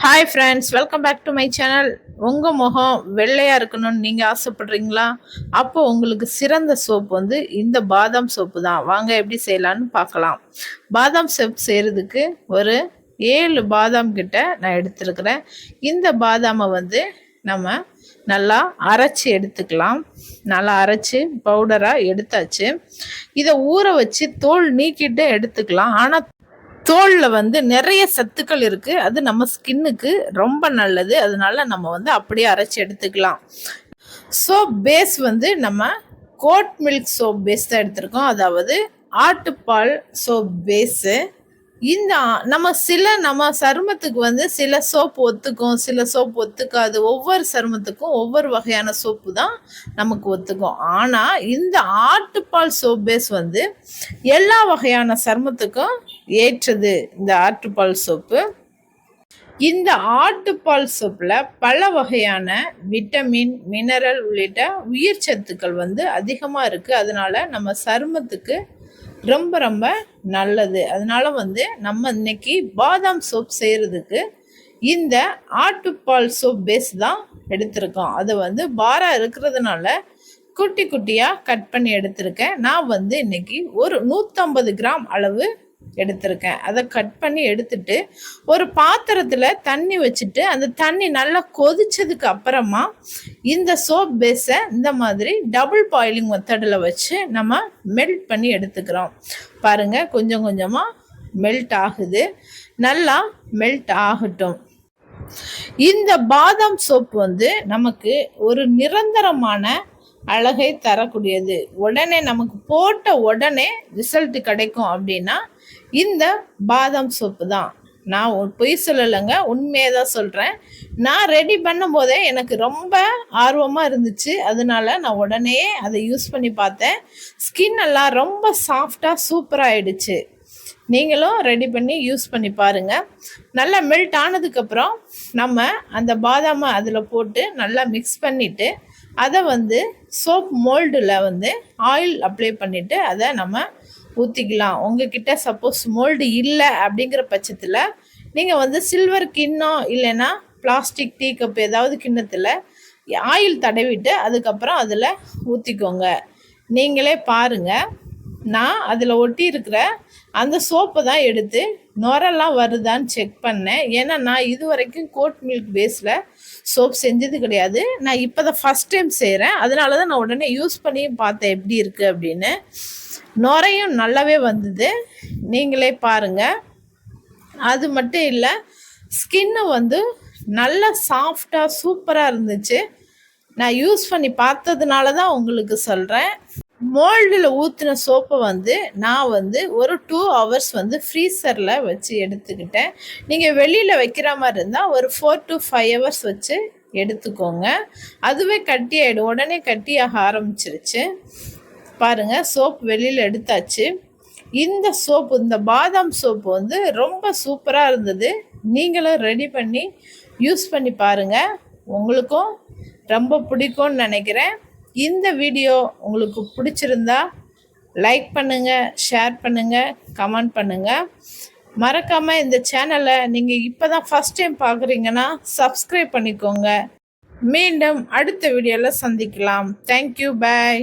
Hi friends, welcome back to my channel. உங்கள் முகம் வெள்ளையாக இருக்கணும்னு நீங்கள் ஆசைப்படுறீங்களா? அப்போ உங்களுக்கு சிறந்த சோப் வந்து இந்த பாதாம் சோப்பு தான். வாங்க எப்படி செய்யலான்னு பார்க்கலாம். பாதாம் சோப் செய்கிறதுக்கு ஒரு 7 பாதாம் கிட்ட நான் எடுத்துருக்கிறேன். இந்த பாதாமை வந்து நம்ம நல்லா அரைச்சி எடுத்துக்கலாம். நல்லா அரைச்சி பவுடராக எடுத்தாச்சு. இதை ஊற வச்சு தோல் நீக்கிட்டு எடுத்துக்கலாம். ஆனால் தோலில் வந்து நிறைய சத்துக்கள் இருக்குது. அது நம்ம ஸ்கின்னுக்கு ரொம்ப நல்லது. அதனால நம்ம வந்து அப்படியே அரைச்சி எடுத்துக்கலாம். சோப் பேஸ் வந்து நம்ம கோட் மில்க் சோப் பேஸ் தான் எடுத்திருக்கோம். அதாவது ஆட்டுப்பால் சோப் பேஸு. இந்த நம்ம சருமத்துக்கு வந்து சில சோப்பு ஒத்துக்கும், சில சோப்பு ஒத்துக்காது. ஒவ்வொரு சருமத்துக்கும் ஒவ்வொரு வகையான சோப்பு தான் நமக்கு ஒத்துக்கும். ஆனால் இந்த ஆட்டுப்பால் சோப் பேஸ் வந்து எல்லா வகையான சருமத்துக்கும் ஏற்றது. இந்த ஆட்டுப்பால் சோப்பு, இந்த ஆட்டுப்பால் சோப்பில் பல வகையான விட்டமின், மினரல் உள்ளிட்ட உயிர் சத்துக்கள் வந்து அதிகமாக இருக்குது. அதனால நம்ம சருமத்துக்கு ரொம்ப ரொம்ப நல்லது. அதனால வந்து நம்ம இன்னைக்கு பாதாம் சோப் செய்கிறதுக்கு இந்த ஆட்டுப்பால் சோப் பேஸ் தான் எடுத்திருக்கோம். அது வந்து பாராக இருக்கிறதுனால குட்டி குட்டியாக கட் பண்ணி எடுத்திருக்கேன். நான் வந்து இன்னைக்கு ஒரு 150 கிராம் அளவு எடுத்திருக்கேன். அதை கட் பண்ணி எடுத்துட்டு ஒரு பாத்திரத்தில் தண்ணி வச்சுட்டு அந்த தண்ணி நல்லா கொதிச்சதுக்கு அப்புறமா இந்த சோப் பேஸை இந்த மாதிரி டபுள் பாயிலிங் மெத்தடில் வச்சு நம்ம மெல்ட் பண்ணி எடுத்துக்கிறோம். பாருங்கள், கொஞ்சம் கொஞ்சமாக மெல்ட் ஆகுது. நல்லா மெல்ட் ஆகட்டும். இந்த பாதாம் சோப் வந்து நமக்கு ஒரு நிரந்தரமான அழகை தரக்கூடியது. உடனே நமக்கு போட்ட உடனே ரிசல்ட் கிடைக்கும் அப்படின்னா இந்த பாதாம் சோப்பு தான். நான் பொய் சொல்லலைங்க, உண்மையை தான் சொல்கிறேன். நான் ரெடி பண்ணும் போதே எனக்கு ரொம்ப ஆர்வமாக இருந்துச்சு. அதனால நான் உடனே அதை யூஸ் பண்ணி பார்த்தேன். ஸ்கின் எல்லாம் ரொம்ப சாஃப்டாக சூப்பராக ஆயிடுச்சு. நீங்களும் ரெடி பண்ணி யூஸ் பண்ணி பாருங்கள். நல்லா மெல்ட் ஆனதுக்கப்புறம் நம்ம அந்த பாதாமை அதில் போட்டு நல்லா மிக்ஸ் பண்ணிவிட்டு அதை வந்து சோப் மோல்டில் வந்து ஆயில் அப்ளை பண்ணிவிட்டு அதை நம்ம ஊற்றிக்கலாம். உங்ககிட்ட சப்போஸ் மோல்டு இல்லை அப்படிங்கிற பட்சத்தில் நீங்கள் வந்து சில்வர் கிண்ணம் இல்லைன்னா பிளாஸ்டிக் டீ கப் ஏதாவது கிண்ணத்தில் ஆயில் தடவிட்டு அதுக்கப்புறம் அதில் ஊற்றிக்கோங்க. நீங்களே பாருங்கள், நான் அதில் ஒட்டி இருக்கிற அந்த சோப்பை தான் எடுத்து நுரெல்லாம் வருதான்னு செக் பண்ணேன். ஏன்னா நான் இது வரைக்கும் கோட் மில்க் பேஸில் சோப் செஞ்சது கிடையாது. நான் இப்போ தான் ஃபஸ்ட் டைம் செய்கிறேன். அதனால தான் நான் உடனே யூஸ் பண்ணி பார்த்தேன் எப்படி இருக்குது அப்படின்னு. நுரையும் நல்லாவே வந்தது. நீங்களே பாருங்கள். அது மட்டும் இல்லை, ஸ்கின்னு வந்து நல்லா சாஃப்டாக சூப்பராக இருந்துச்சு. நான் யூஸ் பண்ணி பார்த்ததுனால தான் உங்களுக்கு சொல்கிறேன். மோல்டில் ஊற்றின சோப்பை வந்து நான் வந்து ஒரு 2 hours வந்து ஃப்ரீசரில் வச்சு எடுத்துக்கிட்டேன். நீங்கள் வெளியில் வைக்கிற மாதிரி இருந்தால் ஒரு 4 to 5 hours வச்சு எடுத்துக்கோங்க. அதுவே கட்டி ஆகிடும். உடனே கட்டியாக ஆரம்பிச்சிருச்சு. பாருங்கள், சோப் வெளியில் எடுத்தாச்சு. இந்த சோப்பு, இந்த பாதாம் சோப்பு வந்து ரொம்ப சூப்பராக இருந்தது. நீங்களும் ரெடி பண்ணி யூஸ் பண்ணி பாருங்கள். உங்களுக்கும் ரொம்ப பிடிக்கும்னு நினைக்கிறேன். இந்த வீடியோ உங்களுக்கு பிடிச்சிருந்தா லைக் பண்ணுங்கள், ஷேர் பண்ணுங்கள், கமெண்ட் பண்ணுங்கள். மறக்காமல் இந்த சேனலை நீங்கள் இப்போ தான் ஃபஸ்ட் டைம் பார்க்குறீங்கன்னா சப்ஸ்கிரைப் பண்ணிக்கோங்க. மீண்டும் அடுத்த வீடியோவில் சந்திக்கலாம். தேங்க்யூ, பாய்.